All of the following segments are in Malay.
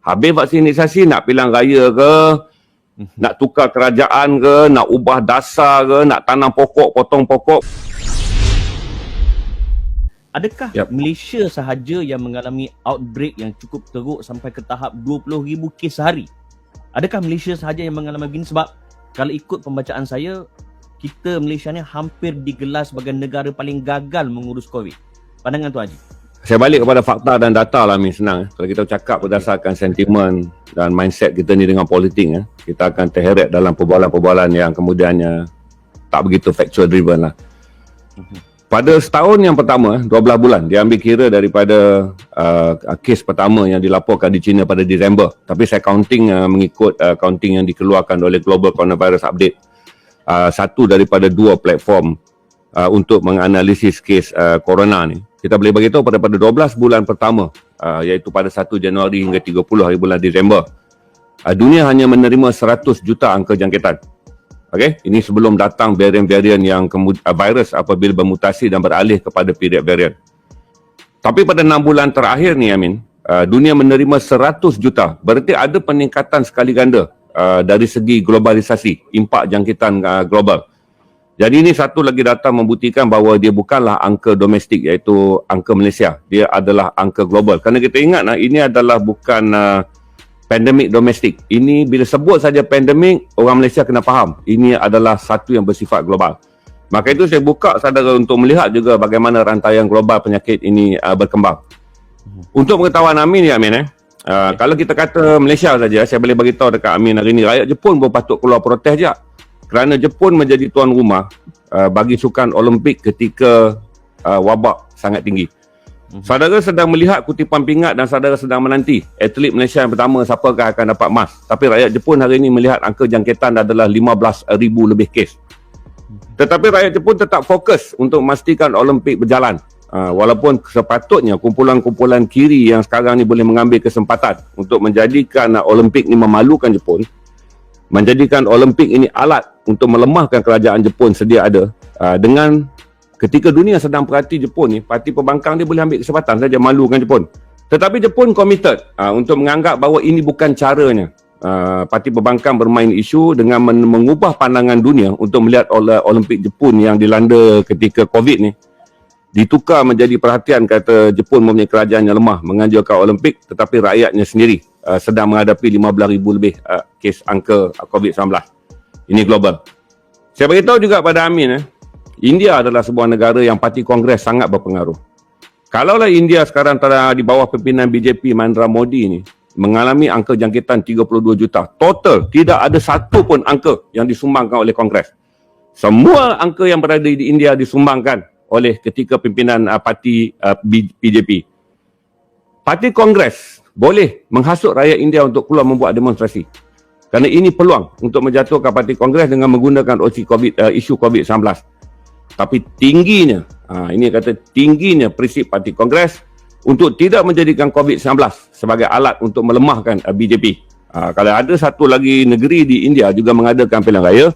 Habis vaksinisasi nak pilihan raya ke, nak tukar kerajaan ke, nak ubah dasar ke, nak tanam pokok, potong pokok. Adakah Malaysia sahaja yang mengalami outbreak yang cukup teruk sampai ke tahap 20,000 kes sehari? Adakah Malaysia sahaja yang mengalami begini? Sebab kalau ikut pembacaan saya, kita Malaysia ni hampir digelar sebagai negara paling gagal mengurus COVID. Pandangan Tuan Haji? Saya balik kepada fakta dan data lah, Min. Senang. Kalau kita cakap berdasarkan sentimen dan mindset kita ni dengan politik, kita akan terheret dalam perbualan-perbualan yang kemudiannya tak begitu factual driven lah. Pada setahun yang pertama, 12 bulan, dia ambil kira daripada kes pertama yang dilaporkan di China pada Disember. Tapi saya counting mengikut counting yang dikeluarkan oleh Global Coronavirus Update. Satu daripada dua platform untuk menganalisis kes corona ni. Kita boleh beritahu pada 12 bulan pertama, iaitu pada 1 Januari hingga 30 hari bulan Disember, dunia hanya menerima 100 juta angka jangkitan. Okey, ini sebelum datang varian-varian yang virus apabila bermutasi dan beralih kepada period varian. Tapi pada 6 bulan terakhir ni, Amin, dunia menerima 100 juta. Berarti ada peningkatan sekali ganda dari segi globalisasi, impak jangkitan global. Jadi ini satu lagi data membuktikan bahawa dia bukanlah angka domestik, iaitu angka Malaysia. Dia adalah angka global. Kerana kita ingat, ini adalah bukan pandemik domestik. Ini bila sebut saja pandemik, orang Malaysia kena faham. Ini adalah satu yang bersifat global. Maka itu saya buka saudara untuk melihat juga bagaimana rantaian global penyakit ini berkembang. Untuk pengetahuan Amin, kalau kita kata Malaysia saja, saya boleh beritahu dekat Amin hari ini, rakyat Jepun pun patut keluar protes je. Kerana Jepun menjadi tuan rumah bagi sukan Olimpik ketika wabak sangat tinggi. Saudara sedang melihat kutipan pingat dan saudara sedang menanti atlet Malaysia yang pertama siapakah akan dapat emas. Tapi rakyat Jepun hari ini melihat angka jangkitan adalah 15,000 lebih kes. Tetapi rakyat Jepun tetap fokus untuk memastikan Olimpik berjalan. Walaupun sepatutnya kumpulan-kumpulan kiri yang sekarang ni boleh mengambil kesempatan untuk menjadikan Olimpik ni memalukan Jepun, menjadikan Olimpik ini alat untuk melemahkan kerajaan Jepun sedia ada. Dengan ketika dunia sedang perhati Jepun ni, parti pembangkang dia boleh ambil kesempatan saja malukan Jepun. Tetapi Jepun committed untuk menganggap bahawa ini bukan caranya. Parti pembangkang bermain isu dengan mengubah pandangan dunia untuk melihat Olimpik Jepun yang dilanda ketika COVID ni ditukar menjadi perhatian, kata Jepun mempunyai kerajaan yang lemah menganjurkan Olimpik, tetapi rakyatnya sendiri sedang menghadapi 15,000 lebih kes angka COVID-19. Ini global. Saya beritahu juga pada Amin, India adalah sebuah negara yang parti Kongres sangat berpengaruh. Kalaulah India sekarang telah di bawah pimpinan BJP Narendra Modi ni mengalami angka jangkitan 32 juta, total tidak ada satu pun angka yang disumbangkan oleh Kongres. Semua angka yang berada di India disumbangkan oleh ketika pimpinan parti BJP. Parti Kongres boleh menghasut rakyat India untuk keluar membuat demonstrasi. Kerana ini peluang untuk menjatuhkan parti Kongres dengan menggunakan isu COVID-19. Tapi tingginya, ini kata tingginya prinsip parti Kongres untuk tidak menjadikan COVID-19 sebagai alat untuk melemahkan BJP. Kalau ada satu lagi negeri di India juga mengadakan pilihan raya,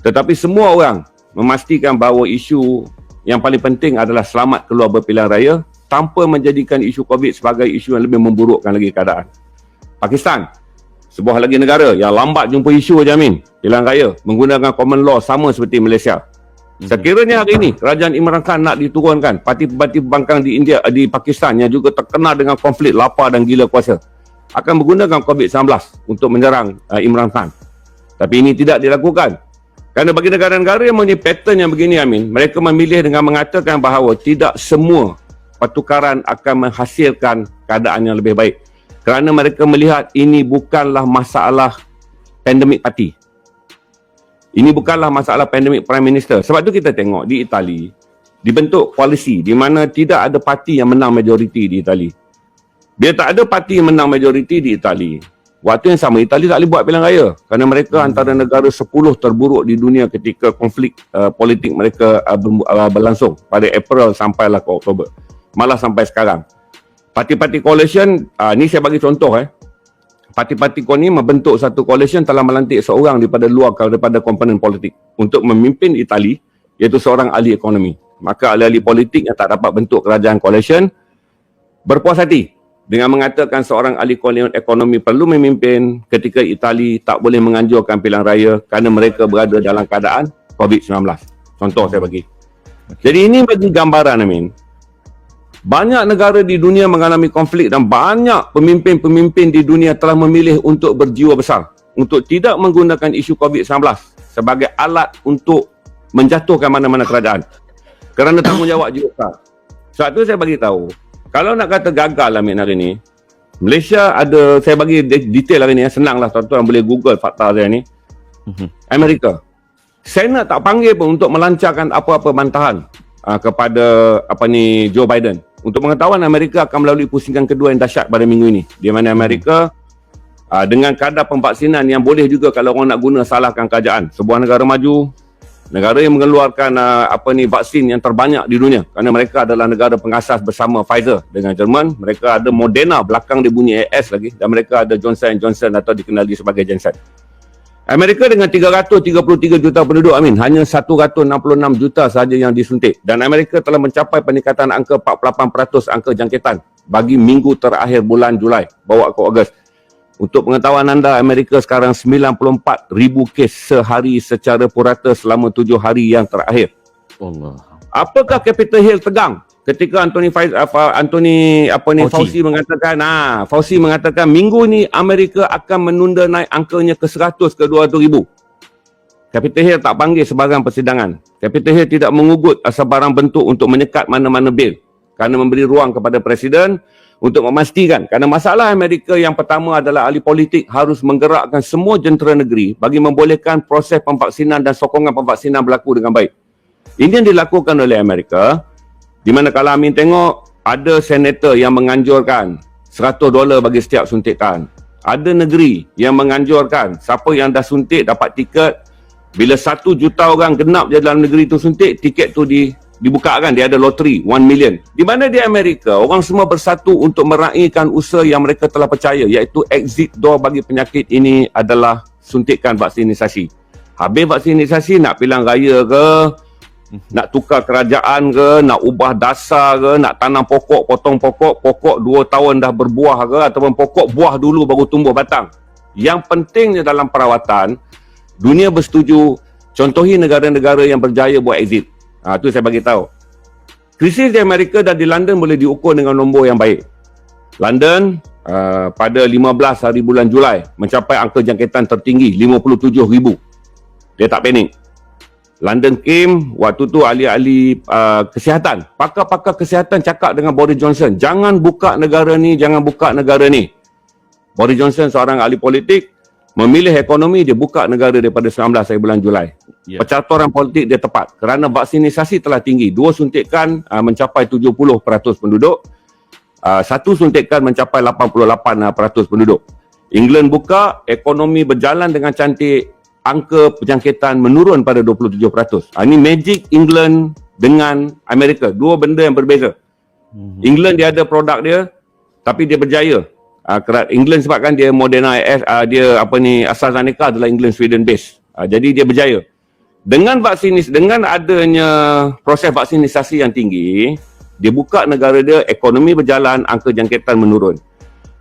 tetapi semua orang memastikan bahawa isu yang paling penting adalah selamat keluar berpilihan raya tanpa menjadikan isu COVID sebagai isu yang lebih memburukkan lagi keadaan. Pakistan, sebuah lagi negara yang lambat jumpa isu Amin, pilihan raya menggunakan common law sama seperti Malaysia. Sekiranya hari ini kerajaan Imran Khan nak diturunkan, parti-parti pembangkang di India, di Pakistan yang juga terkena dengan konflik lapar dan gila kuasa akan menggunakan COVID-19 untuk menyerang Imran Khan. Tapi ini tidak dilakukan. Kerana bagi negara-negara yang mempunyai pattern yang begini, Amin, mereka memilih dengan mengatakan bahawa tidak semua pertukaran akan menghasilkan keadaan yang lebih baik. Kerana mereka melihat ini bukanlah masalah pandemik parti. Ini bukanlah masalah pandemik Prime Minister. Sebab tu kita tengok di Itali, dibentuk koalisi di mana tidak ada parti yang menang majoriti di Itali. Bila tak ada parti yang menang majoriti di Itali, waktu yang sama Itali tak boleh buat pilihan raya. Kerana mereka antara negara 10 terburuk di dunia ketika konflik politik mereka berlangsung pada April sampailah ke Oktober. Malah sampai sekarang. Parti-parti coalition, ni saya bagi contoh. Parti-parti ni membentuk satu coalition telah melantik seorang daripada komponen politik untuk memimpin Itali, iaitu seorang ahli ekonomi. Maka ahli-ahli politik yang tak dapat bentuk kerajaan coalition berpuas hati dengan mengatakan seorang ahli ekonomi perlu memimpin ketika Itali tak boleh menganjurkan pilihan raya kerana mereka berada dalam keadaan COVID-19. Contoh saya bagi. Jadi ini bagi gambaran, Amin. Banyak negara di dunia mengalami konflik dan banyak pemimpin-pemimpin di dunia telah memilih untuk berjiwa besar untuk tidak menggunakan isu COVID-19 sebagai alat untuk menjatuhkan mana-mana kerajaan. Kerana tanggungjawab jiwa besar. Sebab tu saya bagi tahu, kalau nak kata gagal lah hari ni, Malaysia ada, saya bagi detail hari ni, senang lah tuan-tuan boleh Google fakta saya ni. Amerika. Senat tak panggil pun untuk melancarkan apa-apa bantahan kepada Joe Biden. Untuk pengetahuan, Amerika akan melalui pusingan kedua yang dahsyat pada minggu ini. Di mana Amerika dengan kadar pemvaksinan yang boleh juga kalau orang nak guna salahkan kerajaan. Sebuah negara maju, negara yang mengeluarkan vaksin yang terbanyak di dunia, kerana mereka adalah negara pengasas bersama Pfizer dengan Jerman. Mereka ada Moderna, belakang dia bunyi AS lagi, dan mereka ada Johnson & Johnson atau dikenali sebagai Janssen. Amerika dengan 333 juta penduduk, Amin, hanya 166 juta sahaja yang disuntik, dan Amerika telah mencapai peningkatan angka 48% angka jangkitan bagi minggu terakhir bulan Julai bawa ke Ogos. Untuk pengetahuan anda, Amerika sekarang 94,000 kes sehari secara purata selama 7 hari yang terakhir. Allah. Apakah Capitol Hill tegang ketika Fauci mengatakan minggu ni Amerika akan menunda naik angkanya ke 100 ke 200,000. Capitol Hill tak panggil sebarang persidangan. Capitol Hill tidak mengugut sebarang bentuk untuk menyekat mana-mana bil, kerana memberi ruang kepada Presiden untuk memastikan, kerana masalah Amerika yang pertama adalah ahli politik harus menggerakkan semua jentera negeri bagi membolehkan proses pemvaksinan dan sokongan pemvaksinan berlaku dengan baik. Ini yang dilakukan oleh Amerika, di mana kalau Amin tengok, ada senator yang menganjurkan $100 bagi setiap suntikan. Ada negeri yang menganjurkan siapa yang dah suntik dapat tiket, bila 1 juta orang genap je dalam negeri tu suntik, tiket tu dibukakan, dia ada loteri 1 million. Di mana di Amerika, orang semua bersatu untuk meraihkan usaha yang mereka telah percaya, iaitu exit door bagi penyakit ini adalah suntikan vaksinisasi. Habis vaksinisasi, nak pilihan raya ke, nak tukar kerajaan ke, nak ubah dasar ke, nak tanam pokok, potong pokok 2 tahun dah berbuah ke, ataupun pokok buah dulu baru tumbuh batang. Yang pentingnya dalam perawatan, dunia bersetuju, contohi negara-negara yang berjaya buat exit. Itu saya bagi tahu. Krisis di Amerika dan di London boleh diukur dengan nombor yang baik. London pada 15 hari bulan Julai mencapai angka jangkitan tertinggi 57,000. Dia tak panik. London came, waktu tu ahli-ahli kesihatan, pakar-pakar kesihatan cakap dengan Boris Johnson, jangan buka negara ni, jangan buka negara ni. Boris Johnson seorang ahli politik, memilih ekonomi, dia buka negara daripada 19 hari bulan Julai. Percaturan politik dia tepat kerana vaksinisasi telah tinggi. 2 suntikan mencapai 70% penduduk. 1 suntikan mencapai 88% penduduk. England buka, ekonomi berjalan dengan cantik, angka penjangkitan menurun pada 27%. Ini magic England dengan Amerika. 2 benda yang berbeza. England dia ada produk dia, tapi dia berjaya. England sebabkan dia Moderna AS, dia AstraZeneca adalah England Sweden base. Jadi dia berjaya. Dengan adanya proses vaksinisasi yang tinggi, dia buka negara dia, ekonomi berjalan, angka jangkitan menurun.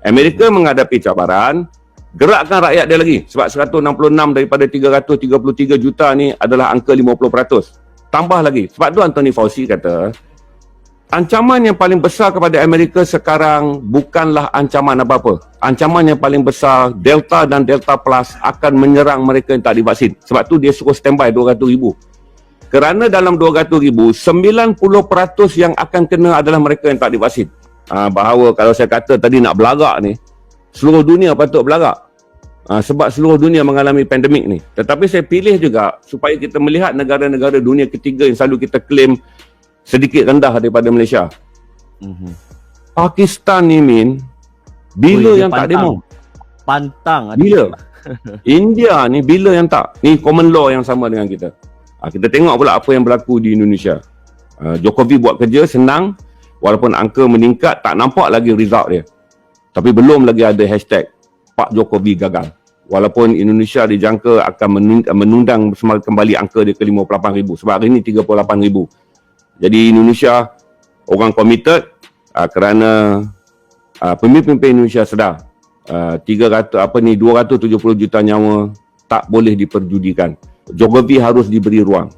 Amerika menghadapi cabaran, gerakkan rakyat dia lagi. Sebab 166 daripada 333 juta ni adalah angka 50%. Tambah lagi. Sebab tu Anthony Fauci kata, ancaman yang paling besar kepada Amerika sekarang bukanlah ancaman apa-apa. Ancaman yang paling besar, Delta dan Delta Plus akan menyerang mereka yang tak divaksin. Sebab tu dia suruh standby 200,000. Kerana dalam 200,000, 90% yang akan kena adalah mereka yang tak divaksin. Bahawa kalau saya kata tadi nak belagak ni, seluruh dunia patut belagak. Sebab seluruh dunia mengalami pandemik ni. Tetapi saya pilih juga supaya kita melihat negara-negara dunia ketiga yang selalu kita claim sedikit rendah daripada Malaysia. Pakistan ni, Min, bila yang tak demo? Pantang. Bila? India ni bila yang tak? Ni common law yang sama dengan kita. Kita tengok pula apa yang berlaku di Indonesia. Jokowi buat kerja senang, walaupun angka meningkat, tak nampak lagi result dia. Tapi belum lagi ada hashtag Pak Jokowi gagal. Walaupun Indonesia dijangka akan menundang kembali angka dia ke 58,000. Sebab hari ini 38,000. Jadi Indonesia orang committed kerana pemimpin Indonesia sedar 270 juta nyawa tak boleh diperjudikan. Geografi harus diberi ruang.